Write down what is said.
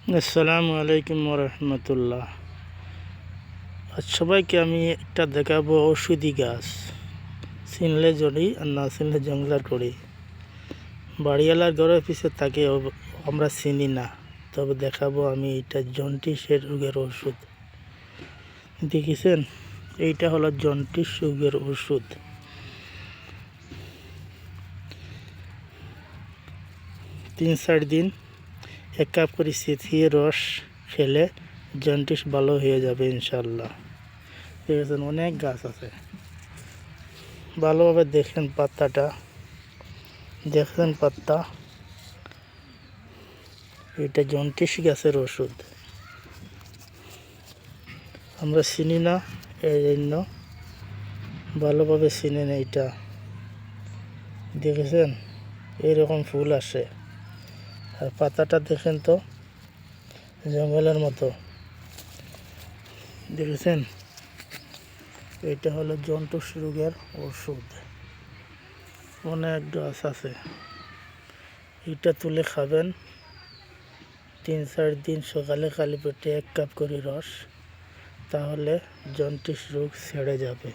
আসসালামু আলাইকুম রহমতুল্লাহ। আজ সবাইকে আমি একটা দেখাবো ঔষধি গাছ। চিনলে জড়ি আর না চিনলে জঙ্গলার করি। বাড়িওয়ালার ঘরের পিছে তাকে আমরা চিনি না, তবে দেখাবো আমি এটা জন্ডিসের রোগের ওষুধ। দেখেছেন, এইটা হলো জন্ডিস রোগের ওষুধ। 3-4 দিন 1 কাপ করে ছিটিয়ে রস খেলে জন্ডিস ভালো হয়ে যাবে ইনশাল্লাহ। দেখেছেন, অনেক গাছ আছে, ভালোভাবে দেখেন পাতাটা, দেখেন পাতা, এটা জন্ডিস গাছের ওষুধ। আমরা চিনি না, এই জন্য ভালোভাবে চিনেন। এইটা দেখেছেন, এইরকম ফুল আসে, আর পাতাটা দেখেন তো, জঙ্গলের মতো। দেখেছেন, এটা হলো জন্ডিস রোগের ওষুধ। অনেক গাছ আছে, এটা তুলে খাবেন 3-4 দিন সকালে খালি পেটে 1 কাপ করে রস, তাহলে জন্ডিস রোগ ছেড়ে যাবে।